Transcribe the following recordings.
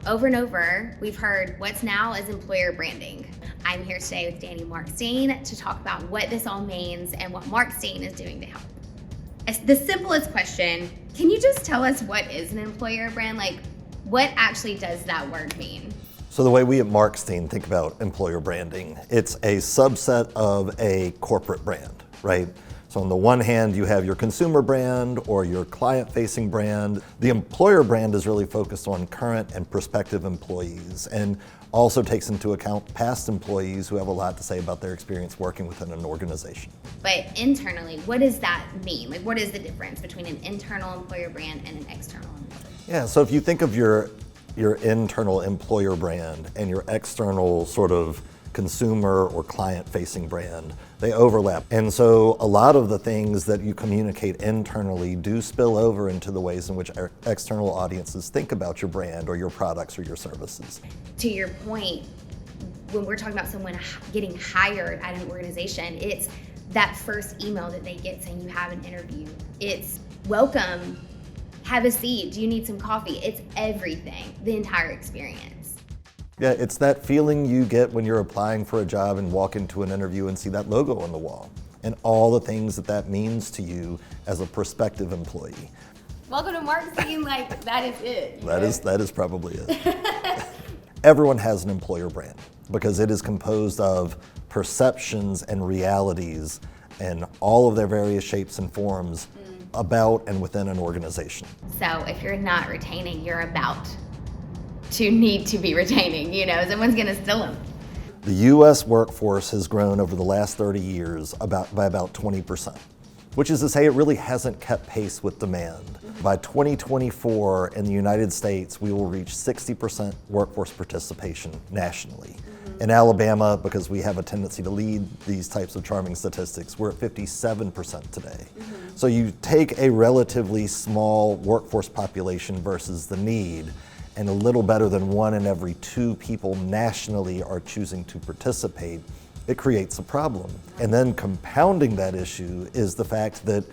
Over and over, we've heard what's now is employer branding. I'm here today with Danny Markstein to talk about what this all means and what Markstein is doing to help. The simplest question, can you just tell us what is an employer brand? Like, what actually does that word mean? So the way we at Markstein think about employer branding, it's a subset of a corporate brand, right? So on the one hand, you have your consumer brand or your client-facing brand. The employer brand is really focused on current and prospective employees and also takes into account past employees who have a lot to say about their experience working within an organization. But internally, what does that mean? Like, what is the difference between an internal employer brand and an external employer? Yeah, so if you think of your internal employer brand and your external sort of consumer or client-facing brand, they overlap. And so a lot of the things that you communicate internally do spill over into the ways in which our external audiences think about your brand or your products or your services. To your point, when we're talking about someone getting hired at an organization, it's that first email that they get saying you have an interview. It's welcome, have a seat, do you need some coffee? It's everything, the entire experience. Yeah, it's that feeling you get when you're applying for a job and walk into an interview and see that logo on the wall and all the things that that means to you as a prospective employee. Welcome to Markstein, like that is it. That is probably it. Everyone has an employer brand because it is composed of perceptions and realities and all of their various shapes and forms about and within an organization. So if you're not retaining, you're about to need to be retaining, someone's gonna steal them. The US workforce has grown over the last 30 years by about 20%, which is to say it really hasn't kept pace with demand. By 2024 in the United States, we will reach 60% workforce participation nationally. In Alabama, because we have a tendency to lead these types of charming statistics, we're at 57% today. So you take a relatively small workforce population versus the need, and a little better than 1 in every 2 people nationally are choosing to participate, it creates a problem. And then compounding that issue is the fact that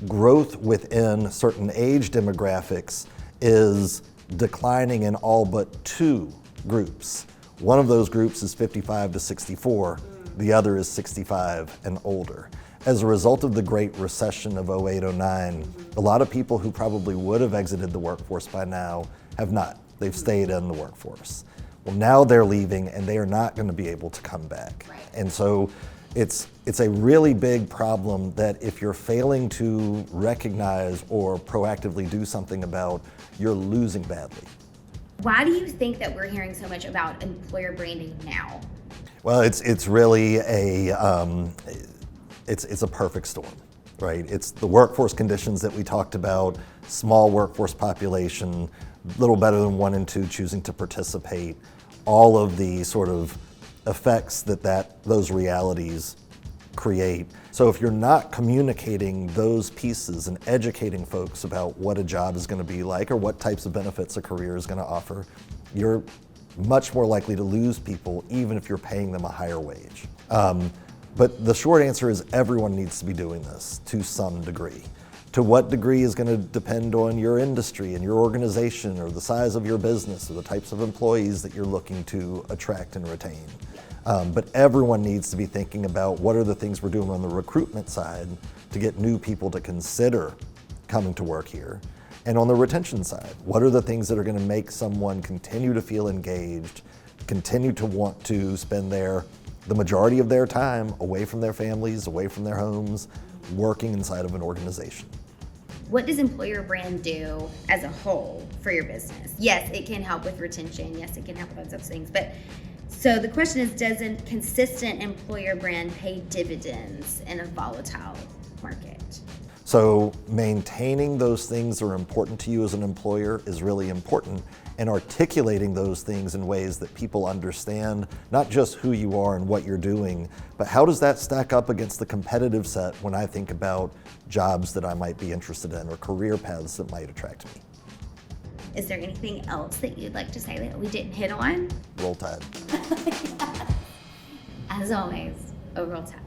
growth within certain age demographics is declining in all but 2 groups. One of those groups is 55 to 64, the other is 65 and older. As a result of the Great Recession of 08-09, a lot of people who probably would have exited the workforce by now have not. They've stayed in the workforce. Well, now they're leaving and they are not going to be able to come back. Right. And so it's a really big problem that if you're failing to recognize or proactively do something about, you're losing badly. Why do you think that we're hearing so much about employer branding now? Well, it's really it's a perfect storm, right? It's the workforce conditions that we talked about, small workforce population, little better than 1 in 2 choosing to participate, all of the sort of effects that those realities create. So if you're not communicating those pieces and educating folks about what a job is going to be like or what types of benefits a career is going to offer, you're much more likely to lose people even if you're paying them a higher wage. But the short answer is everyone needs to be doing this to some degree. To what degree is going to depend on your industry and your organization or the size of your business or the types of employees that you're looking to attract and retain. But everyone needs to be thinking about what are the things we're doing on the recruitment side to get new people to consider coming to work here. And on the retention side, what are the things that are going to make someone continue to feel engaged, continue to want to spend the majority of their time away from their families, away from their homes, working inside of an organization. What does employer brand do as a whole for your business? Yes, it can help with retention. Yes, it can help with those other things. But so the question is, does a consistent employer brand pay dividends in a volatile market? So maintaining those things that are important to you as an employer is really important, and articulating those things in ways that people understand not just who you are and what you're doing, but how does that stack up against the competitive set when I think about jobs that I might be interested in or career paths that might attract me. Is there anything else that you'd like to say that we didn't hit on? Roll Tide. As always, a Roll Tide.